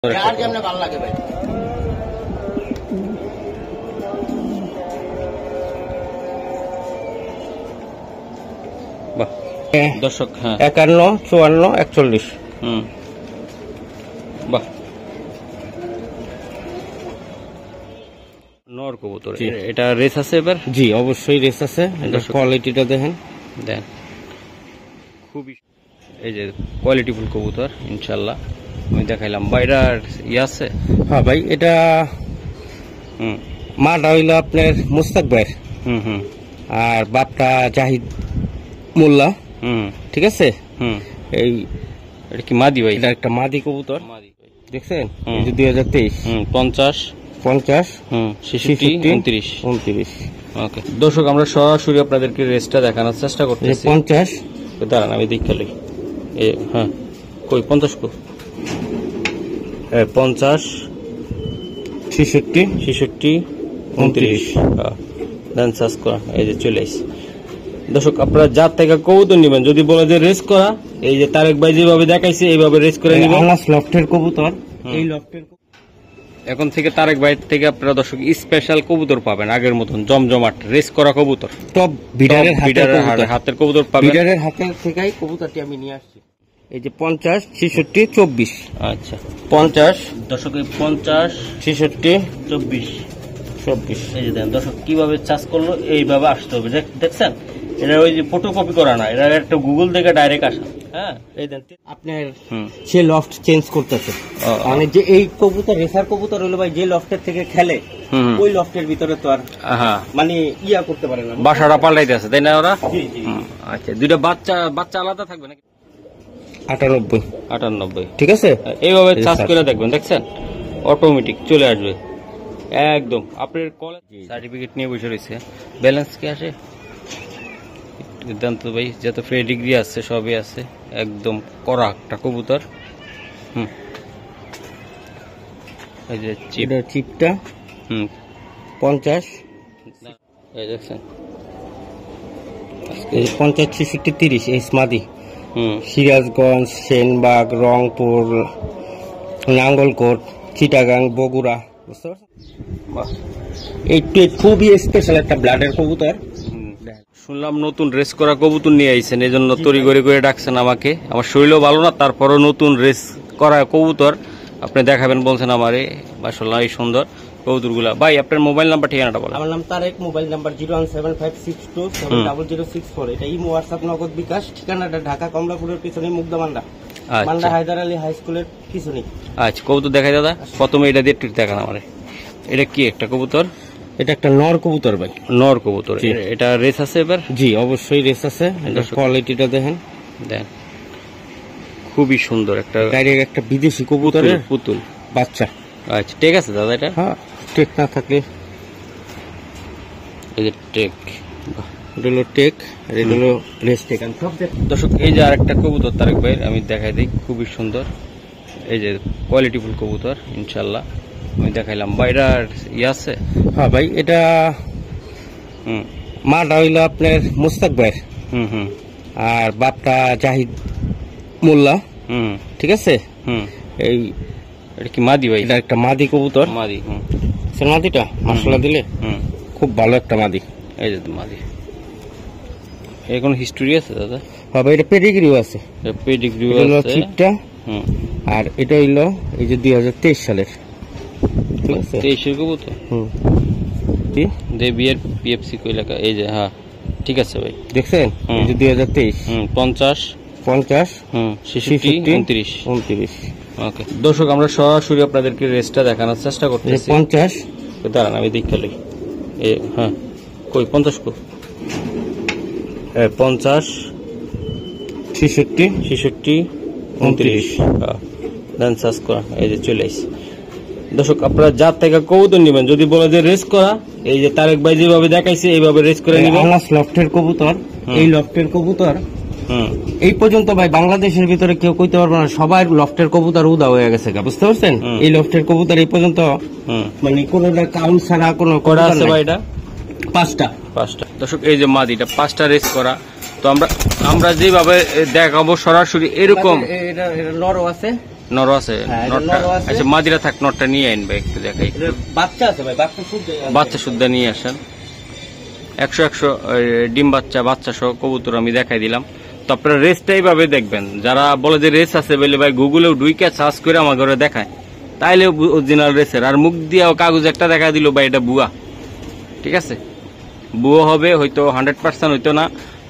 ভালো লাগে ভাই। দর্শক 51, 54, 41। বাহ, নর কবুতর। এটা রেস আছে এবার? জি অবশ্যই রেস আছে। কোয়ালিটিটা দেখেন, খুবই এই যে কোয়ালিটিফুল কবুতর ইনশাল্লাহ আমি দেখাইলাম। বাইরার আছে? হ্যাঁ ভাই, এটা মাটা হইলো আপনার মুস্তাক ভাই, আর বাপটা জাহিদ মোল্লা। ঠিক আছে। এই এটা কি মাদি ভাই? এটা একটা মাদি কবুতর। মাদি ভাই, দেখছেন? এই যে 2023। 50, 50, 66, 29। 29। ওকে দর্শক, আমরা সরাসরি আপনাদেরকে রেসটা দেখানোর চেষ্টা করতেছি। 50 দাঁড়ান আমি দেখে লই। হ্যাঁ, কই 50 কো? 50, 66, 66, 29। দেন সার্চ করা, এই যে চলে আসছে। দর্শক, আপনারা যার থেকে কবুতর নেবেন, যদি বলে যে রেস করা, এই যে তারেক ভাই যেভাবে দেখাইছে এইভাবে রেস করে নেবেন। আনাস লফটের কবুতর। এই লফটের এখন থেকে তারেক ভাই থেকে আপনারা দর্শক স্পেশাল কবুতর পাবেন, আগের মতন জমজমাট রেস করা কবুতর। টপ বিডারের হাতের কবুতর পাবেন। বিডারের হাতের থেকেই কবুতরটি আমি নিয়ে আসছি। এই যে 50, 66, 24। আচ্ছা 50 দর্শক, 50, 66, 24, 24। এই যে দেন দর্শক কিভাবে চার্জ করলো, এইভাবে আসতে হবে। দেখছেন, এটা ওই যে ফটোকপি করা না, এটা একটা গুগল থেকে ডাইরেক্ট আসা। হ্যাঁ, এই দেন আপনার সে লফট চেঞ্জ করতেছে, মানে যে এই কবুতর রেসার কবুতর হলো ভাই, যে লফটের থেকে খেলে ওই লফটের ভিতরে তো আর মানে ইয়া করতে পারে না, বাসাটা পাল্টাইতে আছে, তাই না ওরা? আচ্ছা, দুইটা বাচ্চা আলাদা থাকবে নাকি? 98, 98। ঠিক আছে। এইভাবে চার্জ করে দেখবেন, দেখছেন অটোমেটিক চলে আসবে একদম। আপনার কলেজ সার্টিফিকেট নিয়ে বসে রয়েছে, ব্যালেন্স কি আসে দুর্দান্ত ভাই, যত ফ্রি ডিগ্রি আছে সবই আছে, একদম কড়া একটা কবুতর। এই যে চিপটা 50, এই দেখছেন 50, 66, 30। এই স্মাদি সিরাজগঞ্জ, সেনবাগ, রংপুর, নাঙ্গলকোট, চিটাগাং, বগুড়া, বুঝতে পারছেন? এই খুবই স্পেশাল একটা ব্লাডের কবুতর। শুনলাম নতুন রেস করা কবুতর নিয়ে আইছেন, এই জন্য তরি করে ডাকছেন আমাকে। আমার শরীরও ভালো না, তারপরও নতুন রেস করা কবুতর আপনি দেখাবেন বলছেন আমারে। মাশাআল্লাহ, এই সুন্দর কবুতরগুলা। ভাই আপনার মোবাইল নাম্বার ঠিকানাটা বলেন। আমার নাম তারেক, মোবাইল নাম্বার 01756270064। এটা ইমো, হোয়াটসঅ্যাপ, নগদ, বিকাশ। ঠিকানাটা ঢাকা কমলাপুরের পিছনে মুগদামান্ডা, মান্ডা হায়দার আলী হাই স্কুলের পিছনে। আচ্ছা, কবুতর দেখাই দাদা, প্রথমে এটা দিয়ে ট্রিট দেখান আমারে। এটা কি একটা কবুতর? এটা একটা নর কবুতর ভাই। নর কবুতর। এটা রেস আছে এবার? জি অবশ্যই রেস আছে। কোয়ালিটিটা দেখেন, খুবই সুন্দর একটা ডাইরেক্ট একটা বিদেশি কবুতরের পুতুল বাচ্চা। আচ্ছা, ঠিক আছে দাদা। এটা হ্যাঁ, টেক না থাকলে এই যে টেক, এটা হলো টেক, আর এটা হলো রেস টেক। দর্শক, এই যে আরেকটা কবুতর তারেক ভাই, আমি দেখাই দিই, খুবই সুন্দর। এই যে কোয়ালিটিফুল কবুতর ইনশাল্লাহ আমি দেখাইলাম। বাইরার আছে? হ্যাঁ ভাই, এটা মাটা হইলো আপনার মুস্তাক ভাই, আর বাপটা জাহিদ মোল্লা। ঠিক আছে। এই এটা কি মাদি ভাই? এটা একটা মাদি কবুতর। মাদি। সে মাদিটা মাশাআল্লাহ দিলে খুব ভালো একটা মাদি। এই যে মাদি, এর কোনো হিস্টোরি আছে দাদা? হ্যাঁ ভাই, এটা পেডিগ্রিও আছে। পেডিগ্রিও আছে। চিপটা আর এটা হইলো এই যে 2023 সালের। ঠিক আছে, 23 কবুতর। কি দেবিয়ার পিএফসি কই এলাকা? এই যে, হ্যাঁ ঠিক আছে ভাই, দেখছেন? এই যে 2023। 50, 50, 66, 29। ওকে দর্শক, আমরা সরাসরি আপনাদেরকে রেসটা দেখানোর চেষ্টা করতেছি। 50, দাঁড়ান আমি দেখে লই। হ্যাঁ, কই 50 কো? 50, 66, 66, 29। দেন সার্চ করা, এই যে চলে আসছে। দর্শক, আপনারা যার থেকে কবুতর নেবেন, যদি বলে যে রেস করা, এই যে তারেক ভাই যেভাবে দেখাইছে এইভাবে রেস করে নেবেন। আনাস লফটের কবুতর। এই লফটের কবুতর এই পর্যন্ত ভাই বাংলাদেশের ভিতরে কেউ কইতে পারবে না, সবাই লফটের কবুতর উদা হয়ে গেছে, বুঝতে পারছেন? এই লফটের কবুতর এই পর্যন্ত মানে কোন কাউন্ট ছাড়া কোনো করা আছে ভাই? এটা 5টা। দর্শক, এই যে মাদিটা 5টা রেস করা। তো আমরা যেভাবে দেখাবো সরাসরি এরকম। এটা নরও আছে, নর আছে, হ্যাঁ, এটা নরটা নরও আছে। আচ্ছা মাদিরা থাক, নরটা নিয়ে আইন ভাই একটু দেখাই। এটার বাচ্চা আছে ভাই, বাচ্চা শুদ্ধ বাচ্চা শুদ্ধ নিয়ে আসেন, 100 ডিম বাচ্চা সহ কবুতর আমি দেখাই দিলাম। তো আপনারা রেসটা এইভাবে দেখবেন, যারা বলে যে রেস আছে বলে ভাই গুগলেও ঢুইকে সার্চ করে আমার ঘরে দেখায়, তাইলে অরিজিনাল রেসের। আর মুখ দিয়ে কাগজ একটা দেখা দিল ভাই এটা বুয়া, ঠিক আছে, বুয়া হবে হয়তো 100% হইতো না,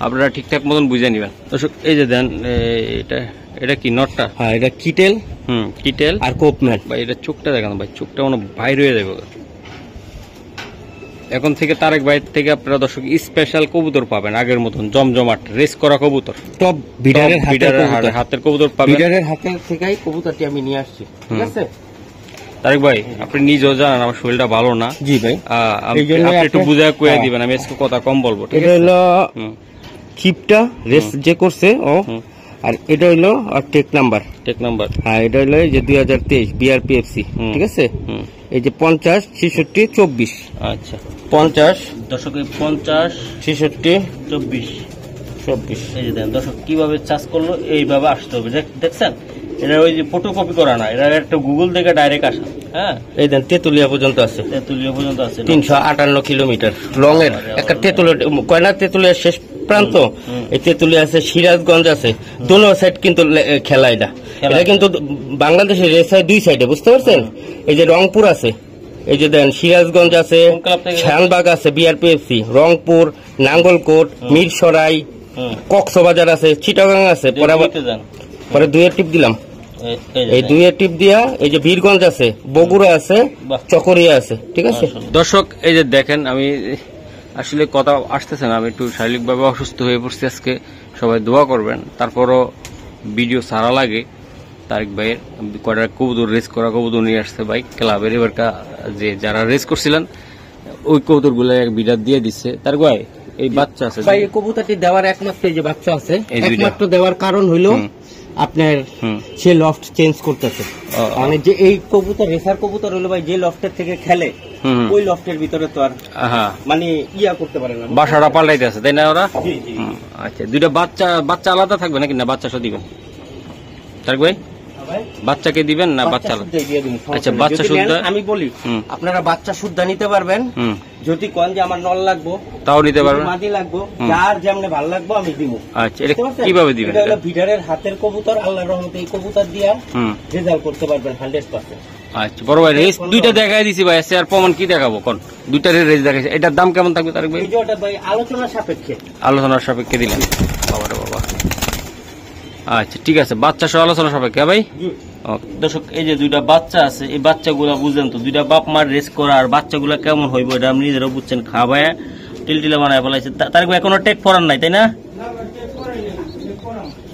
আপনারা ঠিকঠাক মতন বুঝে নিবেন। দর্শক এই যে দেন, এটা কি নটটা? হ্যাঁ, এটা কিটেল কিটেল আর কোপম্যান ভাই। এটা চোখটা দেখানো ভাই, চোখটা মনে বাইর হয়ে যাবে। এখন থেকে তারেক ভাই থেকে আপনারা দর্শক স্পেশাল কবুতর পাবেন, আগের মতন জমজমাট রেস করা কবুতর, টপ বিডারের হাতের কবুতর পাবেন। বিডারের হাতের থেকেই কবুতরটি আমি নিয়ে আসছি, ঠিক আছে তারেক ভাই আপনি নিজেও জানেন আমার শরীরটা ভালো না। জি ভাই, আপনি একটু বুঝায় কয়ে দিবেন, আমি আজকে কথা কম বলবো, ঠিক এটা আছে? হলো কিপটা রেস যে করছে ও, আর এটা হইলো আর টেক নাম্বার। হ্যাঁ, এটা হলো এই যে 2023 বিআরপিএফসি, ঠিক আছে। এই যে 50 66 24। আচ্ছা 50 দর্শক 50 66 24 এই যে দেন দর্শক কিভাবে চার্জ করলো, এইভাবে আসতে হবে, দেখছেন? এটা ওই যে ফটোকপি করা না, এটা একটা গুগল থেকে ডাইরেক্ট আসা। হ্যাঁ, এই দেন তেতুলিয়া পর্যন্ত আছে, তেতুলিয়া পর্যন্ত আছে, 358 কিলোমিটার লং এর একটা তেতুলিয়া, কয়না তেতুলিয়ার শেষ প্রান্ত। এই তেতুলিয়া আছে, সিরাজগঞ্জ আছে, দোনো সাইড কিন্তু খেলা। এটা কিন্তু বাংলাদেশের রেস হয় 2 সাইডে, বুঝতে পারছেন? এই যে রংপুর আছে, এই যে দেন সিরাজগঞ্জ আছে, শানবাগ আছে বিআরপিএফসি, রংপুর, নাঙ্গলকোট, মিরসরাই, কক্সবাজার আছে, চিটাগাং আছে। পরে 2 টিপ দিলাম, এই 2 টিপ দিয়া এই যে বীরগঞ্জ আছে, বগুড়া আছে, চকরিয়া আছে, ঠিক আছে। দর্শক এই যে দেখেন, আমি আসলে কথা আসতেছে না, আমি একটু শারীরিকভাবে অসুস্থ হয়ে পড়ছি আজকে, সবাই দোয়া করবেন। তারপরও ভিডিও সারা লাগে। তারেক ভাইয়ের কয়টা কবুতর রেস করা কবুতর নিয়ে আসছে ভাই ক্লাবের, এবার যে যারা রেস করছিলেন ওই কবুতর গুলো ভিডিও দিয়ে দিচ্ছে। তারেক ভাই এই বাচ্চা আছে ভাই, এই কবুতরটি দেওয়ার একমাত্র যে বাচ্চা আছে, একমাত্র দেওয়ার কারণ হইলো আপনার সে লফট চেঞ্জ করতেছে। মানে যে এই কবুতর রেসার কবুতর হলো ভাই, যে লফটের থেকে খেলে ওই লফটের ভিতরে তো আর মানে ইয়া করতে পারে না, বাসাটা পাল্টাইতে আছে, তাই না ওরা? আচ্ছা, 2টা বাচ্চা আলাদা থাকবে নাকি না বাচ্চা সহ দিবেন তারেক ভাই? বাচ্চাকে দিবেন না বাচ্চা আলাদা? আচ্ছা, বাচ্চা শুদ্ধ আমি বলি, আপনারা বাচ্চা শুদ্ধ নিতে পারবেন। যদি কোন যে আমার নল লাগবো তাও নিতে পারবেন, মাদি লাগবো, যার যেমন ভালো লাগবো আমি দিব। আচ্ছা, এটা কিভাবে দিবেন? এটা হলো ভিডারের হাতের কবুতর, আল্লাহর রহমতে এই কবুতর দিয়া রেজাল্ট করতে পারবেন 100%। আচ্ছা বড় ভাই, রেস 2টা দেখাই দিছি ভাই, আর প্রমাণ কি দেখাবো কোন? 2টার রেস দেখাইছি, এটার দাম কেমন থাকবে তারেক ভাই? এটা ভাই আলোচনার সাপেক্ষে দিলেন। বাবা রে বাবা। আচ্ছা ঠিক আছে, বাচ্চা সহ আলোচনা সাপেক্ষে ভাই। দর্শক এই যে 2টা বাচ্চা আছে, এই বাচ্চাগুলা বুঝলেন তো, 2টা বাপ মার রেস করা, আর বাচ্চাগুলা কেমন হইব এটা আপনি নিজেরাও বুঝছেন, খাওয়ায় টিলটিলা বানায় ফেলাইছে। তারেক ভাই এখনো টেক পড়ান নাই তাই না?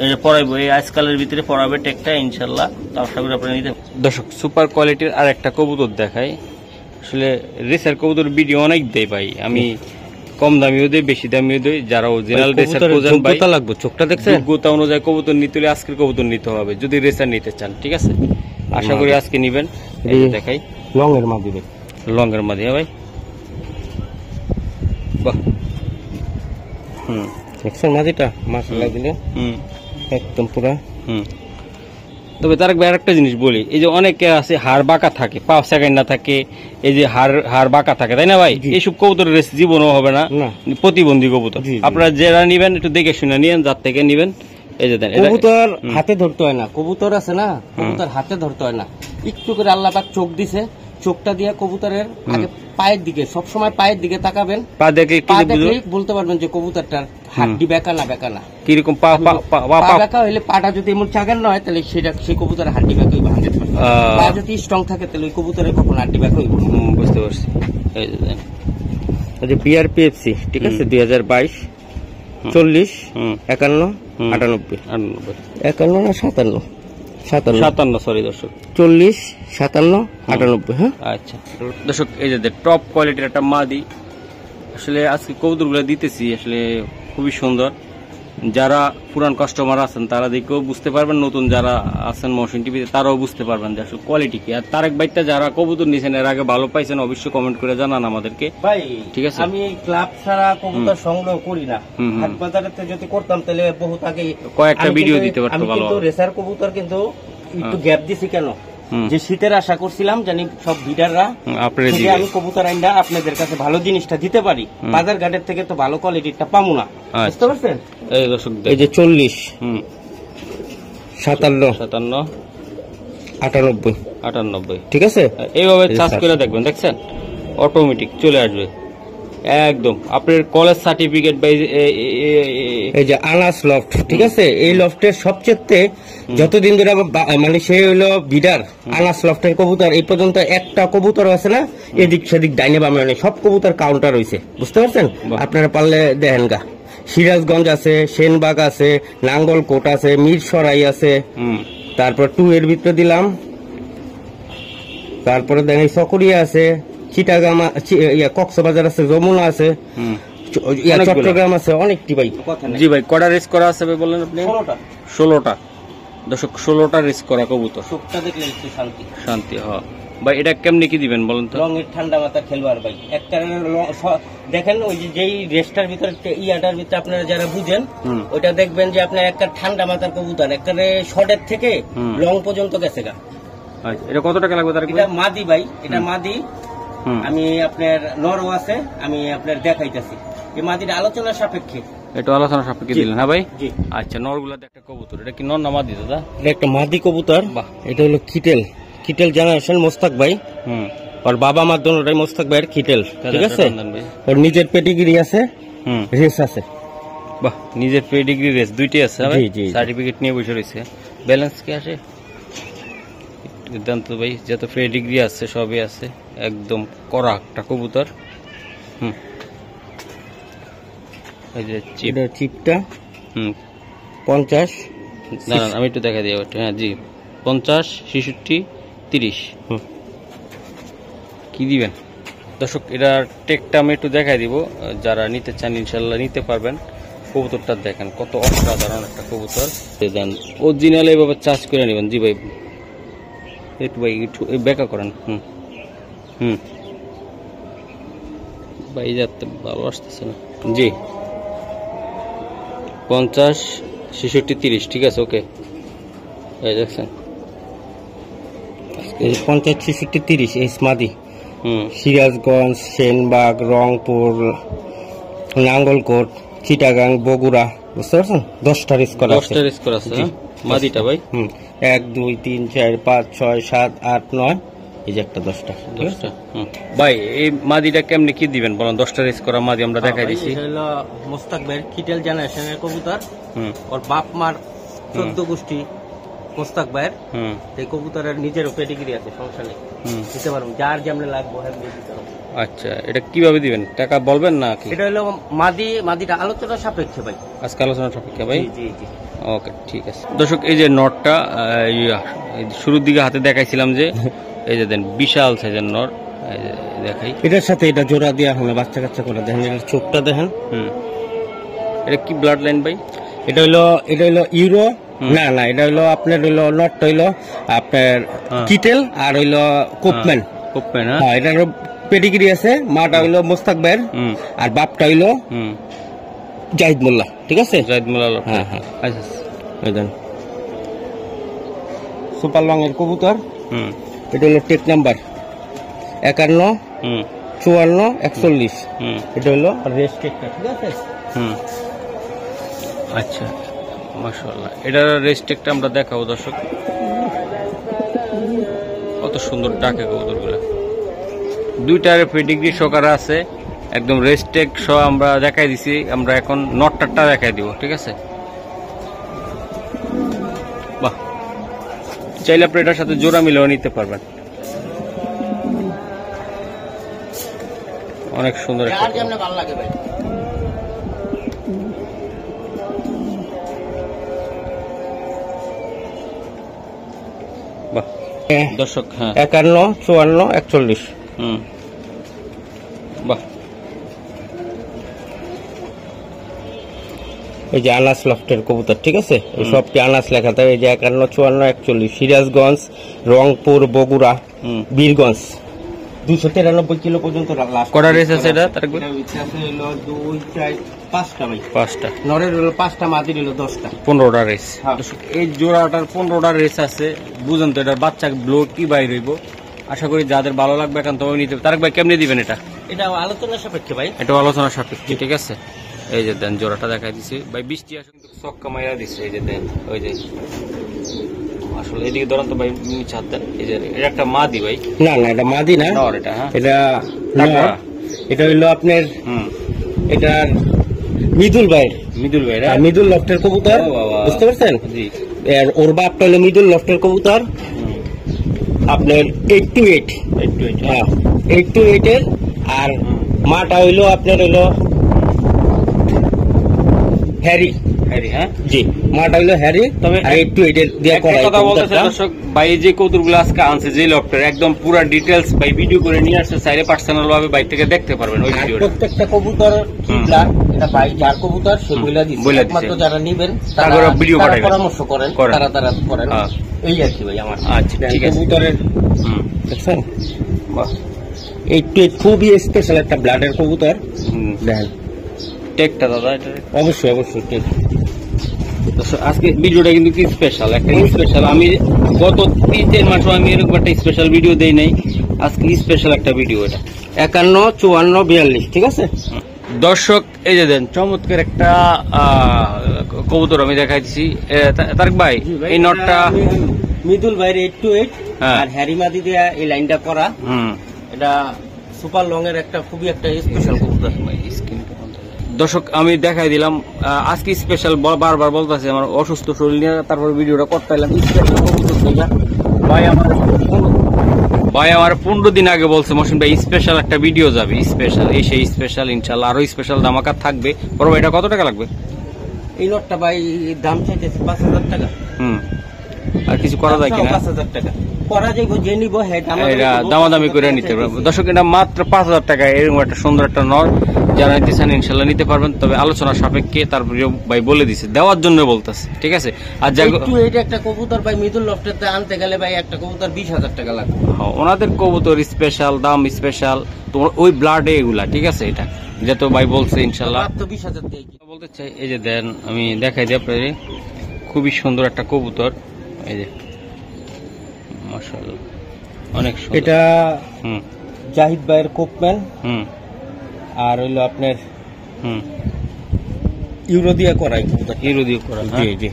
এই যে পড়াইবো, এই আজকালের ভিতরে পড়াবে টেকটা ইনশাল্লাহ, তো আশা করি আপনারা নিতে। দর্শক সুপার কোয়ালিটির আর একটা কবুতর দেখাই। আসলে রেসার কবুতর ভিডিও অনেক দেয় ভাই, আমি কম দামিও দেয় বেশি দামিও দেয়, যারা অরিজিনাল রেসার খোঁজেন ভাই লাগবে, চোখটা দেখছেন, যোগ্যতা অনুযায়ী কবুতর নিতে হলে আজকের কবুতর নিতে হবে যদি রেসার নিতে চান, ঠিক আছে? আশা করি আজকে নিবেন। এই যে দেখাই লং এর মাদি, লং এর মাদি ভাই, বাহ। দেখছেন মাদিটা মাশাআল্লাহ দিলে একদম পুরা। তবে তারেক ভাই আরেকটা জিনিস বলি, এই যে অনেকে আছে হাড় বাঁকা থাকে, পা সেকেন্ড না থাকে, এই যে হাড় বাঁকা থাকে তাই না ভাই? এইসব কবুতর রেস জীবনও হবে না, প্রতিবন্ধী কবুতর। আপনারা যারা নিবেন একটু দেখে শুনে নিয়েন, যার থেকে নিবেন। এই যে কবুতর হাতে ধরতে হয় না, কবুতর আছে না, কবুতর হাতে ধরতে হয় না, একটু করে আল্লাহ পাক চোখ দিছে, চোখটা দিয়ে কবুতরের আগে পায়ের দিকে, সবসময় পায়ের দিকে তাকাবেন, পা দেখলে বলতে পারবেন যে কবুতরটার হাড্ডি বেঁকা না বেঁকা না, কিরকম পা বেঁকা হইলে পাটা যদি এমন চাগান না হয় তাহলে সেটা সেই কবুতরের হাড্ডি বেঁকা হইবে 100%। পা যদি স্ট্রং থাকে তাহলে ওই কবুতরের কখনো হাড্ডি বেঁকা হইব। বুঝতে পারছি। এই যে বিআরপিএফসি, ঠিক আছে, 2022 40 51 98 51 না 57 সরি দর্শক, 40 57 98। হ্যাঁ আচ্ছা দর্শক, এই যে টপ কোয়ালিটির একটা মাদি, আসলে আজকে কবুতরগুলো দিতেছি, আসলে খুবই সুন্দর। যারা পুরান কাস্টমার আছেন তারা দেখেও বুঝতে পারবেন, নতুন যারা আছেন মহসিন টিভিতে তারাও বুঝতে পারবেন যে আসলে কোয়ালিটি কি। আর তারেক ভাইটা যারা কবুতর নিয়েছেন এর আগে ভালো পাইছেন অবশ্যই কমেন্ট করে জানান আমাদেরকে ভাই, ঠিক আছে? আমি ক্লাব ছাড়া কবুতর সংগ্রহ করি না, হাট বাজারেতে যদি করতাম তাহলে বহুত আগে কয়েকটা ভিডিও দিতে পারতো ভালো। কিন্তু রেসার কবুতর কিন্তু একটু গ্যাপ দিছি কেন, যে শীতের আশা করছিলাম জানি সব বিডাররা আমি কবুতর আইনা আপনাদের কাছে ভালো জিনিসটা দিতে পারি, বাজার ঘাটের থেকে তো ভালো কোয়ালিটিটা পাবো না, বুঝতে পারছেন? এই যে 40, 57, 58, 98, ঠিক আছে? এইভাবে চার্জ করে দেখবেন, দেখছেন অটোমেটিক চলে আসবে একদম আপনার কলেজ সার্টিফিকেট। এই যে আনাস লফট, ঠিক আছে? এই লফটের সবচেয়ে যতদিন ধরে মানে সে হইলো বিডার আনাস লফটের কবুতর, এই পর্যন্ত একটা কবুতর আছে না এদিক সেদিক ডাইনে বামে, সব কবুতর কাউন্টার হয়েছে, বুঝতে পারছেন? আপনারা পারলে দেখেন গা, সিরাজগঞ্জ আছে, সেনবাগ আছে, নাঙ্গলকোট আছে, মিরসরাই আছে, তারপর 2 এর ভিতরে দিলাম, তারপরে দেখেন চকরিয়া আছে, চিটাগাং, কক্সবাজার আছে, যমুনা আছে, চট্টগ্রাম আছে, অনেকটি ভাই। জি ভাই, কটা রেস করা আছে ভাই বলেন আপনি? 16টা দর্শক, 16টা রেস করা কবুতর। শান্তি। হ্যাঁ ভাই, এটা কেমনি কি দিবেন বলেন তো? রঙের ঠান্ডা মাথা খেলবার ভাই, একটা দেখেন ওই যে যেই রেস্টার ভিতরে ইয়াটার ভিতরে আপনারা যারা বুঝেন ওইটা দেখবেন যে আপনার একটা ঠান্ডা মাথার কবুতর একবারে শর্টের থেকে লং পর্যন্ত গেছে গা। এটা কত টাকা লাগবে তার? এটা মাদি ভাই, এটা মাদি। আমি আপনার নরও আছে, আমি আপনার দেখাইতেছি। এই মাদিটা আলোচনা সাপেক্ষে, একটু আলোচনা সাপেক্ষে দিলেন। হ্যাঁ ভাই, আচ্ছা নরগুলা একটা কবুতর, এটা কি নর না মাদি দাদা? এটা একটা মাদি কবুতর। এটা হলো কিটেল জেনারেশন মোস্তাক ভাই। ওর বাবা মার দোনোটাই মোস্তাক ভাইয়ের কিটেল, ঠিক আছে? ওর নিজের পেডিগ্রি আছে, রেস আছে। বাহ, নিজের পেডিগ্রি রেস দুইটাই আছে, সার্টিফিকেট নিয়ে বসে রয়েছে। ব্যালেন্স কি আসে দুর্দান্ত ভাই, যত পেডিগ্রি আছে সবই আছে, একদম কড়া একটা কবুতর। এই যে চিপটা 50, না আমি একটু দেখা দিই। হ্যাঁ জি, 50, 66, 30 কি দিবেন দর্শক? এটার টেকটা আমি একটু দেখাই দিব, যারা নিতে চান ইনশাল্লাহ নিতে পারবেন। কবুতরটা দেখেন কত অসাধারণ একটা কবুতর, দেন অরিজিনাল এইভাবে চার্জ করে নেবেন। জি ভাই, একটু ভাই একটু ব্যাকা করেন। ভাই যাতে ভালো আসতেছে না। জি 50, 66, 30, ঠিক আছে, ওকে। এই দেখছেন 50, 66, 30 এই মাদি। সিরাজগঞ্জ, সেনবাগ, রংপুর, নাঙ্গলকোট, চিটাগাং, বগুড়া, বুঝতে পারছেন? 10টা রেস করা আছে মাদিটা ভাই। 1, 2, 3, 4, 5, 6, 7, 8, 9, এই যে একটা 10টা। ভাই এই মাদিটা কেমনে কি দিবেন বলেন? 10টা রেস করা মাদি আমরা দেখাই দিছি। মোস্তাক ভাইয়ের কিটেল জেনারেশনের কবুতর। ওর বাপ মার 14 গোষ্ঠী মোস্তাক ভাইয়ের। এই কবুতরের নিজেরও পেডিগ্রি আছে, সমস্যা নেই, দিতে পারবো যার যেমন লাগবে। আচ্ছা, এটা কিভাবে দিবেন টাকা বলবেন না? এটা হলো মাদিটা আলোচনা সাপেক্ষে ভাই, আজকে আলোচনা সাপেক্ষে ভাই। ওকে ঠিক আছে দর্শক, এই যে নটটা শুরুর দিকে হাতে দেখাইছিলাম যে এই যে দেন বিশাল সাইজের নর, দেখাই। এটার সাথে এটা জোড়া দেওয়া হলো বাচ্চা কাচ্চা করে, দেখেন এটার চোখটা দেখেন। এটা কি ব্লাড লাইন ভাই? এটা হলো ইউরো, না এটা হইলো আপনার হইলো নটটা হইলো আপনার কিটেল, আর হইলো কোপম্যান। হ্যাঁ, এটার পেডিগ্রি আছে। মাটা হইলো মোস্তাক ভাইয়ের, আর বাপটা হইলো জাহিদ মোল্লা, ঠিক আছে? জাহিদ মোল্লা। হ্যাঁ আচ্ছা, সুপার লং এর কবুতর। এটা হলো টেক নাম্বার 51, 54, 41। এটা হলো রেস টেকটা, ঠিক আছে? আচ্ছা মাশাআল্লাহ, এটার রেস টেকটা আমরা দেখাবো দর্শক। কত সুন্দর ডাকে কবুতরগুলো, দুইটার পেডিগ্রি সহকারে আছে, একদম রেস টেক সহ আমরা দেখাই দিছি। আমরা এখন নটটা দেখাই দিব, ঠিক আছে? বাহ, চাইলে আপনি এটার সাথে জোড়া মিলেও নিতে পারবেন। অনেক সুন্দর একটা ভালো লাগে ভাই। বাহ দর্শক, 51, 54, 41। বাহ, এই যে আনাস লফটের কবুতর, ঠিক আছে? এই সবটি আনাস লেখা থাকে। এই যে 51, 54, 41 সিরাজগঞ্জ, রংপুর, বগুড়া, বীরগঞ্জ। 293 কিলো পর্যন্ত লাস্ট। কটা রেস আছে এটা? 2, 4 5টা ভাই, 5টা, নরের হলো 5টা, মাদির হলো 10টা। 15টা রেস। হ্যাঁ। এই জোড়াটার 15টা রেস আছে, বুঝেন তো এটার বাচ্চা ব্লো কি বাইর হইব। আশা করি যাদের ভালো লাগবে এখন তবে নিতে। তারেক ভাই কেমনি দিবেন এটা? এটা আলোচনা সাপেক্ষে ভাই, এটা আলোচনা সাপেক্ষে, ঠিক আছে। এই যে দেন জোড়াটা দেখাই দিছি ভাই, বৃষ্টি আসে কিন্তু চক্কা মাইরা দিচ্ছে। এই যে দেন, ওই যে আসলে এদিকে ধরেন তো ভাই, নিচে হাত দেন। এই যে এটা একটা মাদি ভাই। না না এটা মাদি না, নর এটা। হ্যাঁ, এটা টাকলা। এটা হইলো আপনার এটা মিদুল ভাই, মিদুল ভাই, মিদুল লফটের কবুতর, ও বাবা। বুঝতে পারছেন? জি। আর ওর বাপটা হলো মিদুল লফটের কবুতর, আপনার 8 to 8, হ্যাঁ 8 to 8 এর। আর মাটা হইলো আপনার হইলো হ্যারি। হ্যারি, হ্যাঁ জি, মাটা হইলো হ্যারি, তবে 8 to 8 এর দিয়ে একটা করা কথা বলতেছে দর্শক ভাই, যে কৌতুকগুলো আজকে আনছে যে লকটার একদম পুরো ডিটেইলস ভাই ভিডিও করে নিয়ে আসছে, চাইলে পার্সোনাল ভাবে বাইরে থেকে দেখতে পারবেন ওই ভিডিওটা। প্রত্যেকটা কবুতর কিবলা, এটা ভাই যার কবুতর সে বইলা দিছে, বইলা দিছে। একমাত্র যারা নিবেন তারপরে ভিডিও তারা পাঠাবেন, পরামর্শ করেন, তারা করেন। হ্যাঁ। এই আর কি ভাই আমার। আচ্ছা, ঠিক আছে। কবুতরের দেখছেন, বাহ 8 to 8 খুবই স্পেশাল একটা ব্লাডের কবুতর। দেখেন টেকটা দাদা, এটা অবশ্যই অবশ্যই ঠিক। আজকে ভিডিওটা কিন্তু কি স্পেশাল, একটা স্পেশাল। আমি গত 3-4 মাস আমি এরকম একটা স্পেশাল ভিডিও দেই নাই, আজকে স্পেশাল একটা ভিডিও এটা। 51, 54, 42, ঠিক আছে। দর্শক এই যে দেন চমৎকার একটা কবুতর আমি দেখাইছি। তারেক ভাই, এই নটটা মিদুল ভাইয়ের 8 to 8, হ্যাঁ। আর হ্যারিমাদি দিয়া এই লাইনটা করা। এটা সুপার লং এর একটা খুবই একটা স্পেশাল কবুতর। দর্শক আমি দেখাই দিলাম আজকে স্পেশাল, বারবার বলতেছি আমার অসুস্থ শরীর নিয়ে, তারপর ভিডিওটা করতে এলাম স্পেশাল কবুতর দেখা। ভাই আমার 15 দিন আগে বলছে মহসিন ভাই স্পেশাল একটা ভিডিও যাবে, স্পেশাল এই সেই স্পেশাল, ইনশাল্লাহ আরো স্পেশাল ধামাকা থাকবে। বড় ভাই এটা কত টাকা লাগবে? এই নটটা ভাই দাম চাইতেছে 5000 টাকা। আর কিছু করা যায় কিনা? 5000 টাকা করা যাইব, যে নিব এটা দামাদামি করে নিতে পারবেন। দর্শক এটা মাত্র 5000 টাকা, এরকম একটা সুন্দর একটা নর যারা নিতে চান ইনশাল্লাহ নিতে পারবেন, তবে আলোচনা সাপেক্ষে। তারপরে ভাই বলে দিছে দেওয়ার জন্য বলতেছে, ঠিক আছে। আর এটা একটা কবুতর ভাই মিদুল লফটেতে আনতে গেলে ভাই একটা কবুতর 20000 টাকা লাগবে। ওনাদের কবুতর স্পেশাল, দাম স্পেশাল, তো ওই ব্লাডে এগুলা, ঠিক আছে। এটা যেহেতু ভাই বলছে ইনশাল্লাহ মাত্র 20000 টাকা বলতে চাই। এই যে দেন আমি দেখাই দিই আপনাদের, খুবই সুন্দর একটা কবুতর। এই যে মাশাআল্লাহ অনেক সুন্দর। এটা জাহিদ ভাইয়ের কোপম্যান, আর হইলো আপনার ইউরো দিয়ে করাই কবুতর, ইউরো দিয়ে করা। জি জি।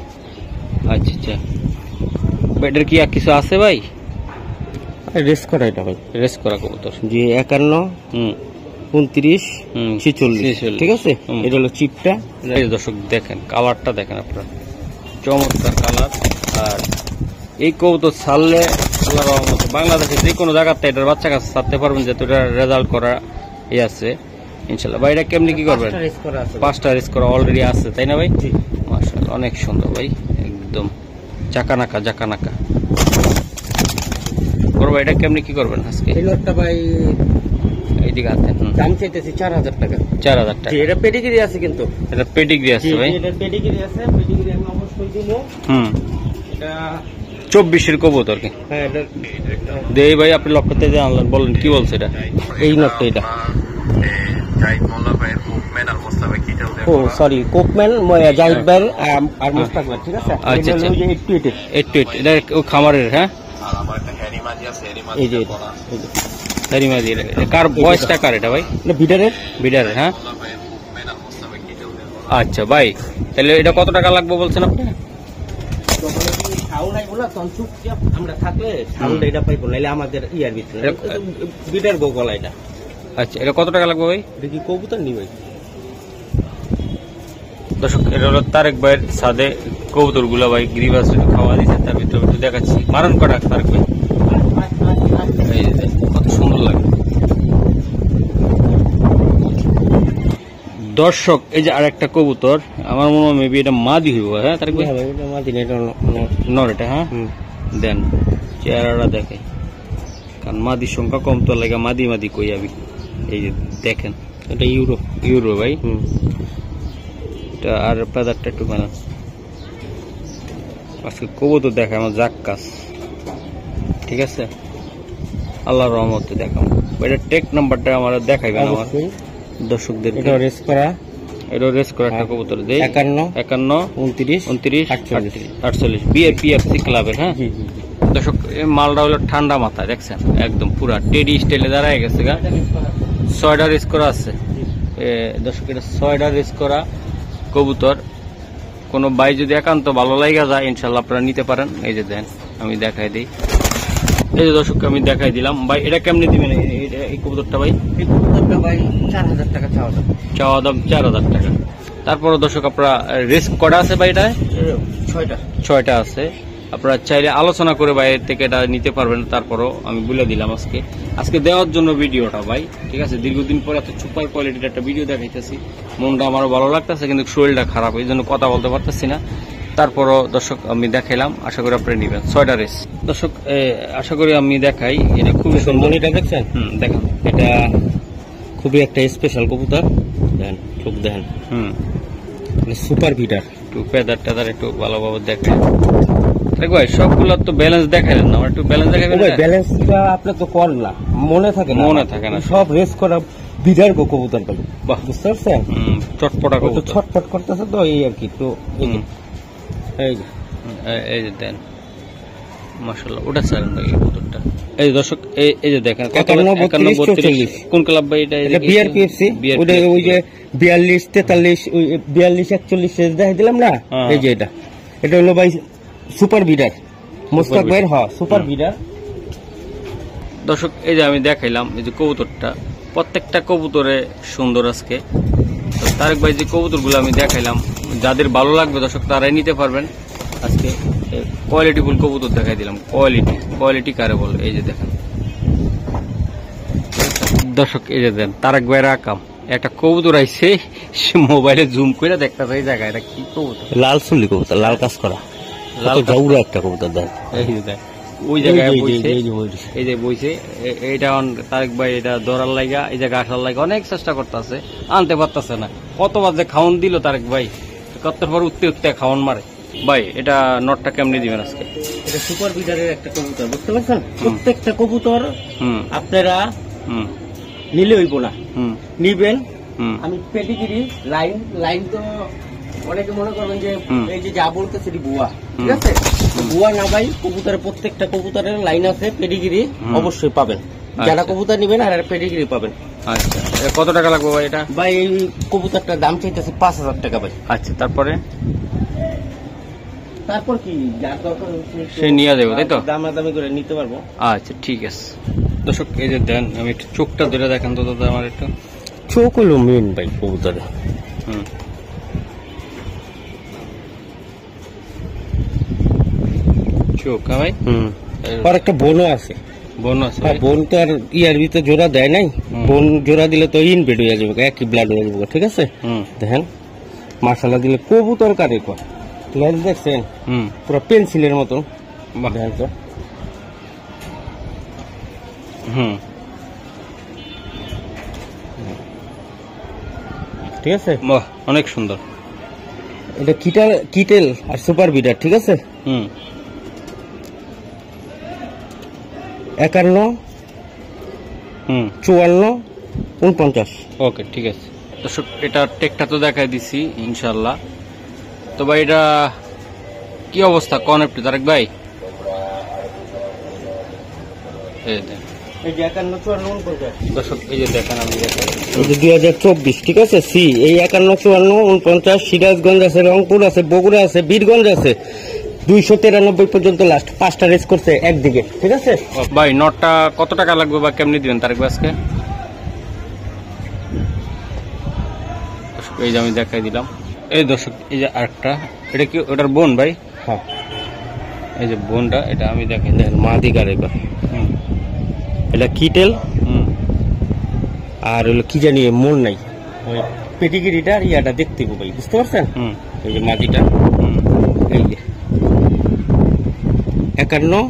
আচ্ছা আচ্ছা, এটার কি আর কিছু আছে ভাই? রেস করা এটা ভাই, রেস করা কবুতর। জি 51, 29, 46, ঠিক আছে। এটা হলো চিপটা। এই দর্শক দেখেন কালারটা দেখেন আপনারা, চমৎকার কালার। আর এই কবুতর ছাড়লে আল্লাহর রহমতে বাংলাদেশে যে কোনো জায়গাতে এটার বাচ্চা কাছে ছাড়তে পারবেন, যেহেতু এটা রেজাল্ট করা আছে ইনশাল্লাহ। ভাই এটা কেমনি কি করবেন? 5টা রেস করা অলরেডি আছে, তাই না ভাই? মাশাআল্লাহ অনেক সুন্দর ভাই, একদম জাকানাকা জাকানাকা। করবো এটা কেমনি কি করবেন আজকে? এই লটটা ভাই এইদিকে হাতে দাম চাইতেছি 4000 টাকা। 4000 টাকা। এটা পেডিগ্রি আছে কিন্তু, এটা পেডিগ্রি আছে ভাই। এটা পেডিগ্রি আছে, পেডিগ্রি আমি অবশ্যই দিব। এটা 24 কবুতর কি? হ্যাঁ এটা দেই ভাই, আপনি লক্ষ্যতে যে আনলেন, বলেন কি বলছে এটা? এই নটটা এটা ও সরি কোপম্যান জাহিদ ভাইয়ের আর মুস্তাক ভাই, ঠিক আছে। আচ্ছা আচ্ছা, 8 এটা ও খামারের। হ্যাঁ এই যে হ্যারিমাদি। কার বয়সটা কার এটা ভাই? এটা বিডারের। বিডারের, হ্যাঁ। আচ্ছা ভাই, তাহলে এটা কত টাকা লাগবে বলছেন আপনি? আমরা থাকলে সাউন্ড এটা পাইবো, নাইলে আমাদের ইয়ার ভিতরে বিডার গলা এটা। আচ্ছা, এটা কত টাকা লাগবে ভাই? দেখি কবুতর নি ভাই। দর্শক এটা হলো তারেক ভাইয়ের সাদে কবুতর গুলা ভাই, গ্রিবাস খাওয়া দিচ্ছে, তার ভিতরে একটু দেখাচ্ছি। মারণ কটা তারেক ভাই, কত সুন্দর লাগে। দর্শক এই যে আরেকটা কবুতর, আমার মনে হয় মেবি এটা মাদি হইব। হ্যাঁ তারেক ভাই, নর এটা। হ্যাঁ দেন চেহারাটা দেখে, কারণ মাদির সংখ্যা কম তো লাগে, মাদি মাদি কই আমি। এই যে দেখেন এটা ইউরো, ইউরো ভাই। এটা আর পেদারটা একটু বানা। আজকে কবুতর দেখা আমার জাক্কাস, ঠিক আছে। আল্লাহর রহমতে দেখাবো। এটা টেক নাম্বারটা আমার দেখাইবেন আমার দর্শকদের। এটা রেস করা, এটা রেস করা একটা কবুতর দেই 51 51 29 29 48 48 বিএপিএফসি ক্লাবের। হ্যাঁ দর্শক এই মালটা হলো ঠান্ডা মাথা, দেখছেন একদম পুরা টেডি স্টাইলে দাঁড়ায় গেছে গা। 6টা রেস করা আছে দর্শক, এটা 6টা রেস করা কবুতর। কোনো ভাই যদি একান্ত ভালো লাগা যায় ইনশাল্লাহ আপনারা নিতে পারেন। এই যে দেন আমি দেখাই দিই, এই যে দর্শক আমি দেখাই দিলাম। ভাই এটা কেমনে দিবেন এই কবুতরটা? ভাই এই কবুতরটা ভাই 4000 টাকা চাওয়া দাম 4000 টাকা। তারপরে দর্শক আপনারা রেস কটা আছে ভাই? এটা 6টা আছে। আপনারা চাইলে আলোচনা করে বাইরে থেকে এটা নিতে পারবেন। তারপরও আমি বলে দিলাম আজকে দেওয়ার জন্য ভিডিওটা ভাই, ঠিক আছে। দীর্ঘদিন পরে এত সুপার কোয়ালিটির একটা ভিডিও দেখাইতেছি, মনটা আমারও ভালো লাগতেছে, কিন্তু শরীরটা খারাপ, এই জন্য কথা বলতে পারতেছি না। তারপরও দর্শক আমি দেখাইলাম, আশা করি আপনারা নেবেন। 6টা রেস দর্শক, আশা করি আমি দেখাই। এটা খুবই সুন্দর, এটা দেখছেন? দেখেন এটা খুবই একটা স্পেশাল কবুতর, দেন চোখ দেন, সুপার বিটার। একটু পেদার টেদার একটু ভালোভাবে দেখেন ভাই। সবগুলো তো ব্যালেন্স দেখালেন না, একটু ব্যালেন্স দেখাবেন। ব্যালেন্সটা আপনার তো কর না, মনে থাকে না সব রেস করা বিডার কবুতর পাবো। বাহ, বুঝতে পারছেন? চটপটা কবুতর, ছটফট করতেছে তো এই আর কি। তো এই যে দেন মাশাআল্লাহ, ওটা স্যার এই কবুতরটা। এই দর্শক এই যে দেখেন 51 32 কোন ক্লাব ভাই? এটা বিআরপিএফসি। ওই যে 42 43 ওই 42 41 রেস দেখাই দিলাম না, এই যে এটা হলো ভাই সুপার বিডার, মুস্তাক ভাইয়ের সুপার বিডার। দর্শক এই যে আমি দেখাইলাম এই যে কবুতরটা, প্রত্যেকটা কবুতরে সুন্দর। আজকে তারেক ভাই যে কবুতরগুলো আমি দেখাইলাম, যাদের ভালো লাগবে দর্শক তারাই নিতে পারবেন। আজকে কোয়ালিটিফুল কবুতর দেখাই দিলাম। কোয়ালিটি কারে বলে? এই যে দেখেন দর্শক, এই যে দেন তারেক ভাইয়ের আকাম একটা কবুতর আইছে, সে মোবাইলে জুম করে দেখতেছে এই জায়গায় এটা কি কবুতর। লাল চুলি কবুতর, লাল কাজ করা, লাল জাউরা একটা কবুতর। দেন এই যে দেন ওই জায়গায় বইছে, এই যে বইছে। এইটা তারেক ভাই এটা ধরার লাগা, এই জায়গায় আসার লাগা অনেক চেষ্টা করতেছে, আনতে পারতেছে না। কতবার যে খাওয়ান দিল তারেক ভাই, কতর পর উঠতে খাওয়ান মারে। ভাই এটা নটটা কেমনি দিবেন আজকে? এটা সুপার বিডারের একটা কবুতর, বুঝতে পারছেন? প্রত্যেকটা কবুতর আপনারা নিলে হইব না, নিবেন। আমি পেডিগিরি লাইন তো অনেকে মনে করবেন যে এই যে যা বলতেছে বুয়া, ঠিক আছে? বুয়া না ভাই, কবুতরের প্রত্যেকটা কবুতরের লাইন আছে, পেডিগিরি অবশ্যই পাবেন। যারা কবুতর নিবেন আর পেডিগিরি পাবেন। আচ্ছা, কত টাকা লাগবে ভাই এটা? ভাই এই কবুতরটার দাম চাইতেছে 5000 টাকা ভাই। আচ্ছা, তারপর কি যার দরকার সে নিয়ে যাবে, তাই তো? দামাদামি করে নিতে পারবো। আচ্ছা ঠিক আছে। দর্শক এই যে দেন, আমি একটু চোখটা ধরে দেখান তো দাদা, আমার একটু চোখ হলো মেন ভাই কবুতরে। চোখ ভাই। আর একটা বোনও আছে। বোন আছে? বোন তো আর ইয়ার ভিতরে জোড়া দেয় নাই। বোন জোড়া দিলে তো ইনভেড হয়ে যাবে, একই ব্লাড হয়ে যাবে, ঠিক আছে? দেখেন মাশাআল্লাহ দিলে কবুতর কারে কয়, লেজ দেখছেন? পুরো পেন্সিলের মতো। দেখেন তো। ঠিক আছে, অনেক সুন্দর। এটা কিটেল আর সুপার বিডার, ঠিক আছে? 51 54 49। ওকে ঠিক আছে। দর্শক এটা টেকটা তো দেখাই দিছি ইনশাল্লাহ। তো ভাই এটা কি অবস্থা কোন একটু তারেক ভাই? দর্শক এই যে দেখেন, আমি দেখাই 2024, ঠিক আছে? সি এই 51 54 49 সিরাজগঞ্জ আছে, রংপুর আছে, বগুড়া আছে, বীরগঞ্জ আছে, 293 পর্যন্ত লাস্ট। 5টা রেস করছে একদিকে, ঠিক আছে? ভাই নটটা কত টাকা লাগবে বা কেমনি দিবেন তারেক ভাই আজকে? এই যে আমি দেখাই দিলাম। এই দর্শক এই যে আরেকটা, এটা কি ওটার বোন ভাই? হ্যাঁ, এই যে বোনটা, এটা আমি দেখাই দেন মাদিগার। এবার এটা কিটেল আর হলো কি জানি মন নাই, পেটিগিরিটা আর ইয়াটা দেখতে ভাই, বুঝতে পারছেন? এই যে মাদিটা, এই যে 51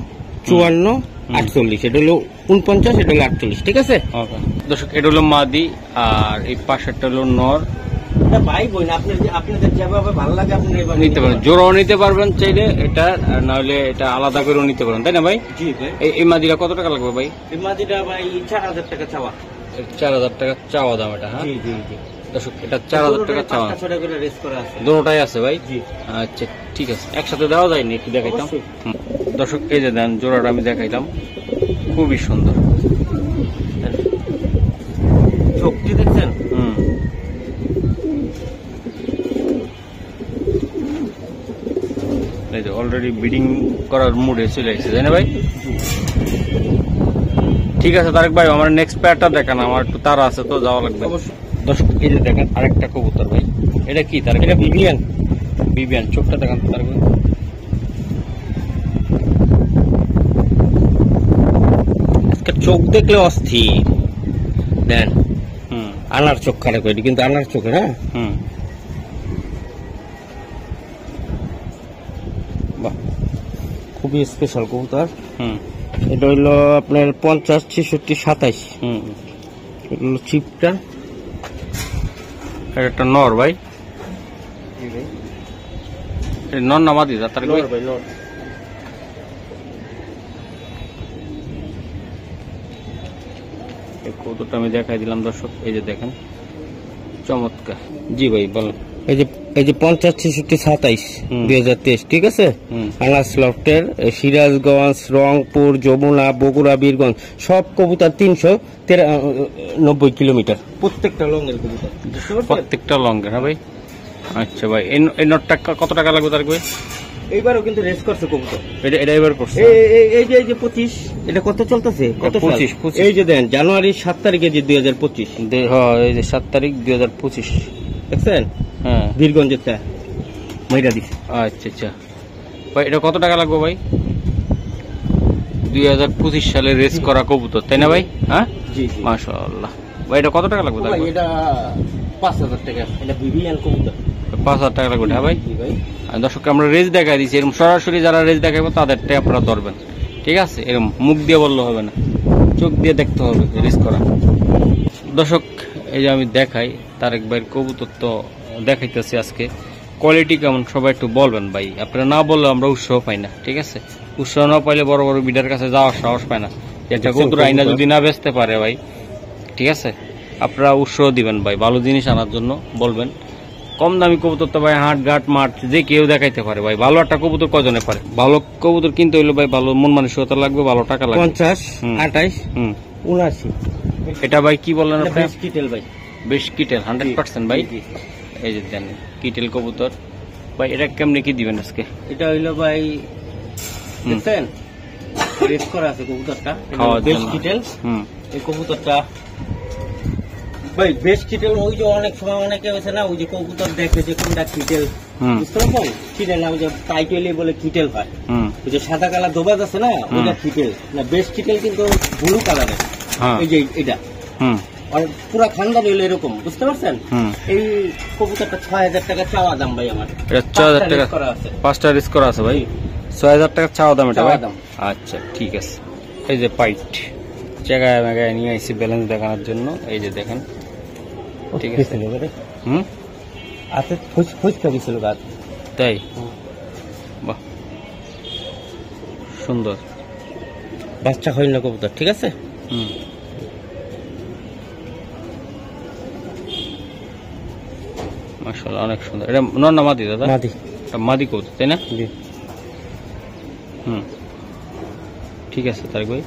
54 48, এটা হলো 49, এটা হলো 48, ঠিক আছে? দর্শক এটা হলো মাদি আর এই পাশেরটা হলো নর। ভাই বোন আপনাদের যেভাবে ভালো লাগে আপনি নিতে পারেন, জোড়াও নিতে পারবেন চাইলে এটা, না হলে এটা আলাদা করেও নিতে পারেন, তাই না ভাই? জি ভাই। এই মাদিটা কত টাকা লাগবে ভাই? এই মাদিটা ভাই 4000 টাকা চাওয়া। 4000 টাকা চাওয়া দাম এটা? হ্যাঁ, জি জি জি। দর্শক এটা 4000 টাকা চাওয়া, 500 করে রেস করা আছে, দুটোটাই আছে ভাই। জি আচ্ছা ঠিক আছে, একসাথে দেওয়া যায়নি, একটু দেখাইতাম। অবশ্যই। দর্শক এই যে দেন জোড়াটা আমি দেখাইলাম, খুবই সুন্দর। চোখটি দেখছেন? এই যে অলরেডি ব্রিডিং করার মুডে চলে এসেছে, তাই না ভাই? ঠিক আছে তারেক ভাই, আমার নেক্সট প্যায়ারটা দেখান, আমার একটু তারা আছে তো, যাওয়া লাগবে। অবশ্যই। দর্শক এই যে দেখেন আরেকটা কবুতর ভাই, এটা কি তার? এটা বিবিয়ান। বিবিয়ান, চোখটা দেখান তো তারেক ভাই। আজকে চোখ দেখলে অস্থির, দেন হুম আনার চোখ খারাপ হয়েছে, কিন্তু আনার চোখে না, হুম, বাহ, খুবই স্পেশাল কবুতর। হুম এটা হইলো আপনার 50, 66, 27। হুম, এটা হলো চিপটা। এটা একটা নর ভাই, এটা নর না মাদি তারেক ভাই? এই কবুতরটা আমি দেখাই দিলাম দর্শক, এই যে দেখেন চমৎকার। জি ভাই বলেন। এই যে 50, 66, 27, হুম। 2023, ঠিক আছে। হুম আনাস লফটের সিরাজগঞ্জ, রংপুর, যমুনা, বগুড়া, বীরগঞ্জ, সব কবুতর 390 কিলোমিটার, প্রত্যেকটা লঙ্গের কবুতর, প্রত্যেকটা লঙ্গের। হ্যাঁ ভাই, আচ্ছা ভাই, এই নটটা কত টাকা লাগবে তারেক ভাই? এইবারও কিন্তু রেস করছে কবুতর। এটা এবার করছে এই যে 25, এটা কত চলতেছে? কত 25, সাল? 25। এই যে দেন জানুয়ারি 7 তারিখে যে 2025, হ্যাঁ এই যে 7 তারিখ 2025। দেখছেন? হ্যাঁ বীরগঞ্জেরটা মাইরা দিছে। আচ্ছা আচ্ছা ভাই, এটা কত টাকা লাগবে ভাই? 2025 সালে রেস করা কবুতর, তাই না ভাই? হ্যাঁ জি জি মাশাআল্লাহ ভাই, এটা কত টাকা লাগবে ভাই, তারেক ভাই? এটা 5000 টাকা, এটা বিবিয়ান কবুতর। 5000 টাকা লাগবে। হ্যাঁ ভাই, জি ভাই। আর দর্শককে আমরা রেস দেখাই দিচ্ছি, এরকম সরাসরি যারা রেস দেখাবো তাদেরটাই আপনারা ধরবেন, ঠিক আছে? এরকম মুখ দিয়ে বললে হবে না, চোখ দিয়ে দেখতে হবে রেস করা। দর্শক এই যে আমি দেখাই তারেক ভাইয়ের কবুতর, তো দেখাইতেছি আজকে কোয়ালিটি কেমন সবাই একটু বলবেন ভাই, আপনারা না বললে আমরা উৎসাহ পাই না, ঠিক আছে? উৎসাহ না পাইলে বড় বড় বিডার কাছে যাওয়ার সাহস পায় না। একটা কবুতর আইনা যদি না বেচতে পারে ভাই, ঠিক আছে, আপনারা উৎসাহ দিবেন ভাই, ভালো জিনিস আনার জন্য বলবেন। কম দামি কবুতর তো ভাই হাট ঘাট মাঠ যে কেউ দেখাইতে পারে ভাই, ভালো একটা কবুতর কজনে পারে? ভালো কবুতর কিনতে হইলে ভাই ভালো মন মানসিকতা লাগবে, ভালো টাকা লাগবে। 50, হুম। 28, হুম 79। এটা ভাই কি বললেন আপনি? বেশ কিটেল ভাই। বেশ কিটেল 100% ভাই। জি, জি। এই যে দেন কিটেল কবুতর ভাই, এটা কেমনে কি দিবেন আজকে? এটা হইলো ভাই, হুম। দেখছেন রেস করা আছে কবুতরটা, এটা খাওয়ার বেশ জন্য। কিটেল। হুম এই কবুতরটা ভাই বেশ কিটেল। ওই যে অনেক সময় অনেকে হয়েছে না, ওই যে কবুতর দেখে যে কোনটা কিটেল, হুম বুঝতে পারছেন? কিটেল না, ওই যে টাইটেলি বলে কিটেল হয়, হুম ওই যে সাদা কালার দোবাজ আছে না, ওইটা কিটেল না। বেশ কিটেল কিন্তু ব্লু কালারের, হ্যাঁ এই যে এটা, হুম আর পুরা খানদানি হলো এরকম, বুঝতে পারছেন? হুম এই কবুতরটা 6000 টাকা চাওয়া দাম ভাই আমার। এটা 6000 পাঁচটা টাকা রেস করা আছে। 5টা রিস্ক করা আছে ভাই, 6000 টাকা চাওয়া দাম এটা ভাই? চাওয়া দাম। আচ্ছা ঠিক আছে। এই যে পাইট জায়গায় মেগায় নিয়ে আইসি ব্যালেন্স দেখানোর জন্য, এই যে দেখেন, ঠিক আছে। গেছিল এবারে। হুম আছে ফুচকা গেছিল গাছ। তাই, বাহ সুন্দর। বাচ্চা হইল না কবুতর, ঠিক আছে। হুম মাশাআল্লাহ অনেক সুন্দর। এটা নর না মাদি দাদা? মাদি। এটা মাদি কবুতর, তাই না? জি। হুম ঠিক আছে তারেক ভাই,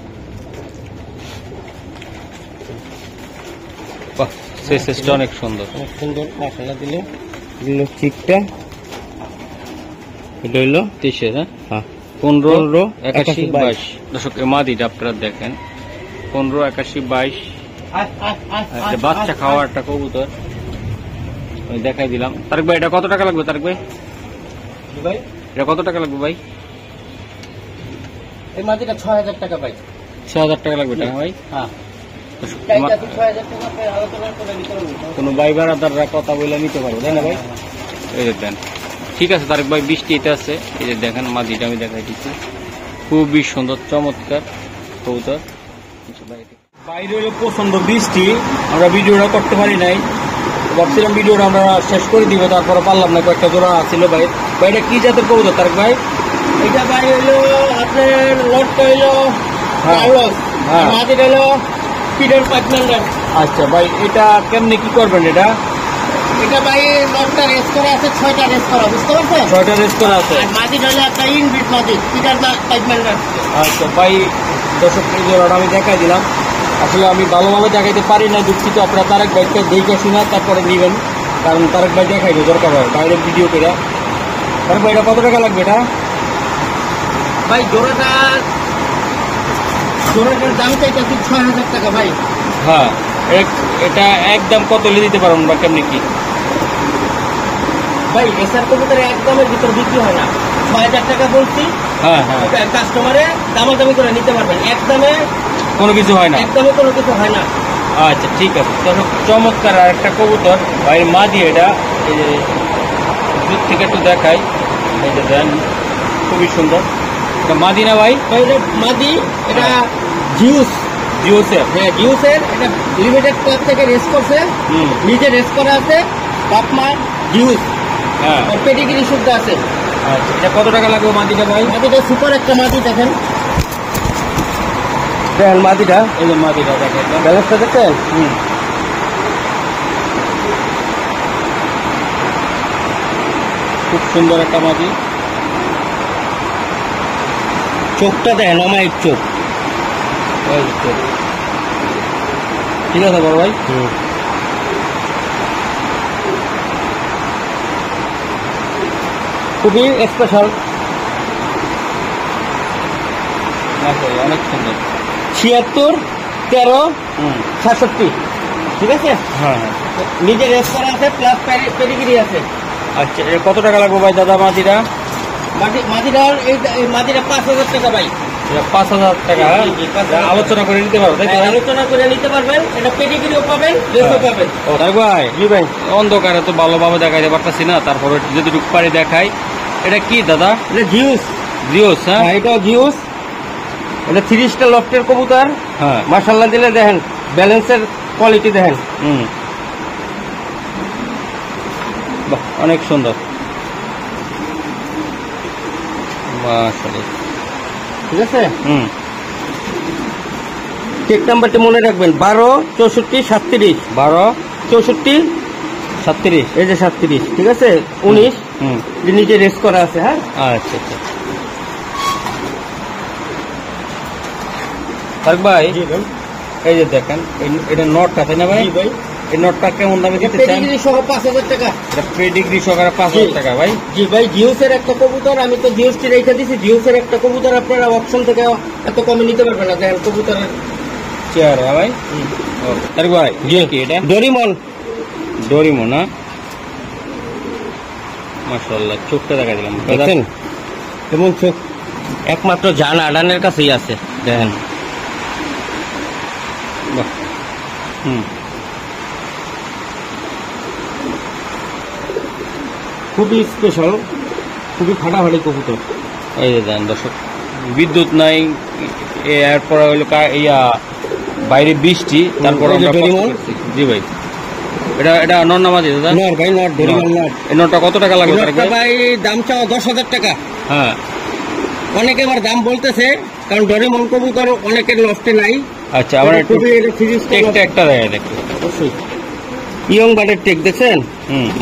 বাহ সেসটা অনেক সুন্দর। অনেক সুন্দর মশলা দিলে দিল চিকটা। এটা হইলো 23, হ্যাঁ হ্যাঁ 15, 81, 81, 22। দর্শক এই মাদিটা আপনারা দেখেন, 15, 81, 22। একটা বাচ্চা খাওয়ার একটা কবুতর আমি দেখাই দিলাম। তারেক ভাই এটা কত টাকা লাগবে তারেক ভাই? ভাই এটা কত টাকা লাগবে ভাই? এই মাদিটা 6000 টাকা ভাই। 6000 টাকা লাগবে টাকা ভাই? হ্যাঁ দর্শক, টাইটা 6000 টাকা পে আলোচনা করে নিতে পারবো। কোনো ভাই বারাদাররা কথা বলে নিতে পারবো, তাই না ভাই? এই যে দেন, ঠিক আছে তারেক ভাই, 20টি এটা আছে। এই যে দেখেন মাদিটা আমি দেখাই দিচ্ছি, খুবই সুন্দর চমৎকার কবুতর। বাইরে হলো প্রচন্ড বৃষ্টি, আমরা ভিডিওটা করতে পারি নাই, ভাবছিলাম ভিডিওটা আমরা শেষ করে দিব, তারপরে পারলাম না, কয়েকটা জোড়া ছিল ভাই। ভাই এটা কি জাতের কবুতর তারেক ভাই? এটা ভাই হইলো আপনার লটটা হইলো হ্যাঁ। কার্লস, হ্যাঁ। মাদিটা হইলো পিটার পাকম্যান। আচ্ছা ভাই, এটা কেমনে কি করবেন? এটা এটা ভাই লটটা রেস করা আছে, 6টা রেস করা, বুঝতে পারছেন? 6টা রেস করা আছে। আর মাদি হলে একটা ইনবিট মাদি, পিটার পাইপম্যান রাখছে। আচ্ছা ভাই, দর্শক এই জোড়াটা আমি দেখাই দিলাম। আসলে আমি ভালোভাবে দেখাইতে পারি না, দুঃখিত। আপনারা তারেক ভাইকে দেখে শুনে তারপরে নেবেন, কারণ তারেক ভাই দেখাইবে দরকার হয় বাইরে ভিডিও করে। তারেক ভাই, এটা কত টাকা লাগবে এটা? ভাই জোড়াটার দাম চাইতেছি 6,000 টাকা ভাই। হ্যাঁ, এটা একদম কত হলে দিতে পারবেন বা কেমনি কি? ভাই এসআর কবুতর একদমের ভিতর বিক্রি হয় না, 6,000 টাকা বলছি। হ্যাঁ হ্যাঁ, কাস্টমারে দামাদামি করে নিতে পারবেন, একদমে কোনো কিছু হয় না। একদমে কোনো কিছু হয় না। আচ্ছা ঠিক আছে। দর্শক, চমৎকার আর একটা কবুতর ভাই, মাদি। এটা এই যে দূর থেকে একটু দেখাই, এই যে দেন, খুবই সুন্দর। এটা মাদি না ভাই? ভাই এটা মাদি, এটা জিউস। জিওসের? হ্যাঁ জিউসের। এটা লিমিটেড ক্লাব থেকে রেস করছে, নিজে রেস করা আছে, বাপমা জিউস। হ্যাঁ, আর পেডিগ্রি শুদ্ধ আছে। আচ্ছা, এটা কত টাকা লাগবে মাদিটা ভাই? মাদিটা সুপার একটা মাদি, দেখেন দেখেন মাদিটা, এই যে মাদিটা দেখেন, ব্যালেন্সটা দেখেন। খুব সুন্দর একটা মাদি। চোখটা দেখেন, অমায়িক চোখ। এই তো। ঠিক আছে বড় ভাই। খুবই স্পেশাল। অনেক সুন্দর। 76, 13, 67, ঠিক আছে? হ্যাঁ হ্যাঁ। নিজে রেস করা আছে, প্লাস পেডিগ্রি আছে। আচ্ছা, এটা কত টাকা লাগবে ভাই দাদা মাদিটা? মাদিটা 5,000 টাকা ভাই। এটা 5,000 টাকা। জি, জি, 5,000 আলোচনা করে নিতে পারবো, তাই তো ভাই? আলোচনা করে নিতে পারবেন, এটা পেডিগ্রিও পাবেন, রেসও পাবেন। ও তাই ভাই? জি ভাই। অন্ধকারে তো ভালোভাবে দেখাইতে পারতাছি না, তারপরে যদি টুক পারি দেখাই। এটা কি দাদা? এটা জিউস। জিওস? হ্যাঁ এটা জিউস। এটা 3 স্টার লফটের কবুতর। হ্যাঁ। মাশাআল্লাহ দিলে দেখেন, ব্যালেন্সের কোয়ালিটি দেখেন। বাহ, অনেক সুন্দর। মাশাআল্লাহ। ঠিক আছে? হুম। চেক নাম্বারটি মনে রাখবেন, 12 64 37। 12 64 37। এই যে 37, ঠিক আছে? 19 নিচে রেস করা আছে। হ্যাঁ, আচ্ছা আচ্ছা। তারেক ভাই, এই যে দেখেন, এটা নটটা, তাই না ভাই? জি ভাই। এই নটটা কেমন দামে দিতে চান? পেডিগ্রি সহ 5,000 টাকা। এটা পেডিগ্রি সহকারে 5,000 টাকা ভাই। জি ভাই, জিউসের একটা কবুতর, আমি তো জিউসটি রেখে দিছি। জিউসের একটা কবুতর আপনারা অপশন থেকে এত কমে নিতে পারবেন না, দেখেন কবুতরের চেয়ার। হ্যাঁ ভাই। তারেক ভাই, কি এটা? ডোরিমন। ডোরিমন না? মাশাআল্লাহ, চোখটা দেখা দিলাম দেখেন, এবং চোখ একমাত্র জান আডানের কাছেই আছে, দেখেন। বাহ। খুবই স্পেশাল, খুবই ফাটাফাটি কবুতর। এই যে দেন দর্শক, বিদ্যুৎ নাই, এরপরে হইলো বাইরে বৃষ্টি, তারপরে এই যে ডোরিমন। জি ভাই, এটা নর নামাজি দাদা? নর ভাই, নর, ডোরিমন নর। এই নরটা কত টাকা লাগবে তারেক ভাই? ভাই দাম চাও 10,000 টাকা। হ্যাঁ। অনেকে আবার দাম বলতেছে, কারণ ডোরিমন কবুতর অনেকের লফটে নাই। আচ্ছা, আমার একটু খুবই এটা সিরিজ টেকটা একটা দেয় দেখো। অবশ্যই। ইয়ং বার্ডের টেক দেখছেন?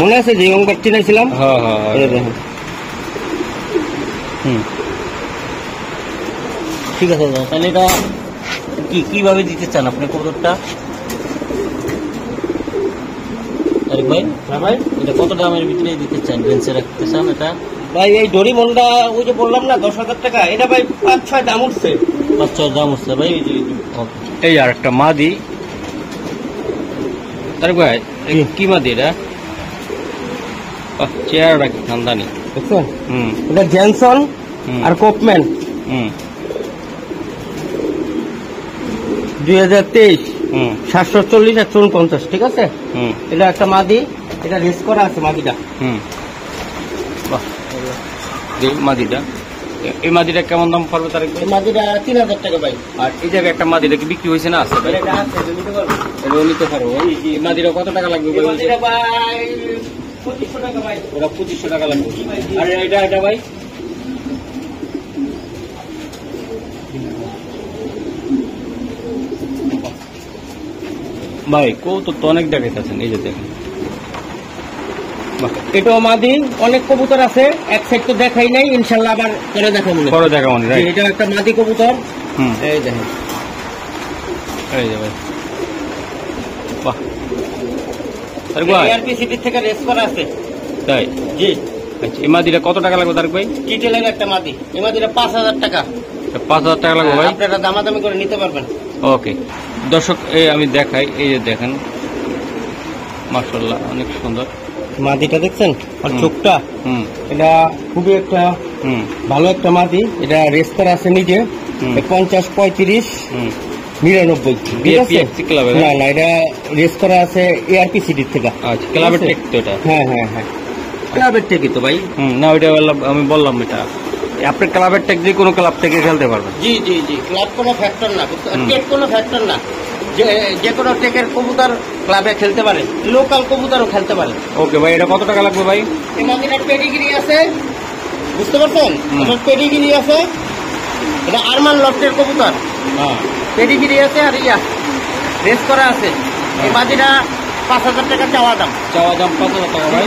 মনে আছে যে ইয়ং বার্ড চিনেছিলাম? হ্যাঁ হ্যাঁ হ্যাঁ। দেখেন। ঠিক আছে দাদা, তাহলে এটা কিভাবে দিতে চান আপনি কবুতরটা? আরেক ভাই, হ্যাঁ ভাই, এটা কত দামের ভিতরে দিতে চান, বেঞ্চে রাখতে চান এটা? ভাই এই ডোরিমনটা ওই যে বললাম না 10,000 টাকা, এটা ভাই 5-6 দাম উঠছে। 5-6 দাম উঠছে ভাই। এই আর একটা মাদি। তারেক ভাই, কি মাদি এটা? চেয়ারটা কি খানদানি দেখছেন? এটা জেনসন আর কোপম্যান। 2023 740 আর 54, ঠিক আছে? এটা একটা মাদি, এটা রেস করা আছে মাদিটা। মাদিটা, এই মাদিটা কেমন দাম পড়বে তারেক ভাই? মাদিটা 3,000 টাকা ভাই। আর এই জায়গায় একটা মাদিটা কি বিক্রি হয়েছে না? আছে ভাই, এটা আছে, এটা নিতে পারবো। এটাও নিতে পারবো। এই মাদিটা কত টাকা লাগবে ভাই? মাদিটা ভাই 2500 টাকা ভাই। ওরা 2500 টাকা লাগবে। আর এটা ভাই? ভাই কৌতুক তো অনেক দেখাইতেছেন, এই যে দেখেন বাহ, এটাও মাদি, অনেক কবুতর আছে, এক সাইড তো দেখাই নাই, ইনশাল্লাহ আবার পরে দেখাবো। বড় দেখা মানে রাইট। এটা একটা মাদি কবুতর, হুম, এই দেখেন। এই যে ভাই, বাহ, তারেক ভাই, এআরপিসিটি থেকে রেস করা আছে। তাই? জি, আচ্ছা, এই মাদিটা কত টাকা লাগবে তারেক ভাই? ডিটেলের একটা মাদি, এই মাদিটা 5,000 টাকা। 5,000 টাকা লাগবে ভাই। আপনারা দামাদামি করে নিতে পারবেন। ওকে দর্শক, এই আমি দেখাই, এই যে দেখেন, মাশাআল্লাহ অনেক সুন্দর। মাদিটা দেখছেন আর চোখটা, হুম এটা খুবই একটা হুম ভালো একটা মাদি। এটা রেস করা আছে নিজে, হুম। 50, 35, হুম 99, ঠিক আছে? BFC ক্লাবে? না না, এটা রেস করা আছে এআরপিসিটি থেকে। আচ্ছা, ক্লাবের ঠিক আছে? টেক তো এটা? হ্যাঁ হ্যাঁ হ্যাঁ, ক্লাবের থেকে তো ভাই। না ওইটা আমি বললাম, এটা আপনি ক্লাবের টেক যে কোনো ক্লাব থেকে খেলতে পারবেন। জি জি জি, ক্লাব কোনো ফ্যাক্টর না, হুম। টেক কোনো ফ্যাক্টর না। যে কোনো টেকের কবুতর ক্লাবে খেলতে পারে, লোকাল কবুতরও খেলতে পারে। ওকে ভাই, এটা কত টাকা লাগবে ভাই? এই মাদিটার পেডিগ্রি আছে, বুঝতে পারছেন? হুম। এটার পেডিগ্রি আছে, এটা আরমান লফটের কবুতর, হ্যাঁ, পেডিগ্রি আছে আর রেস করা আছে। এই মাদিটা 5,000 টাকা চাওয়া দাম। চাওয়া দাম 5,000 টাকা ভাই।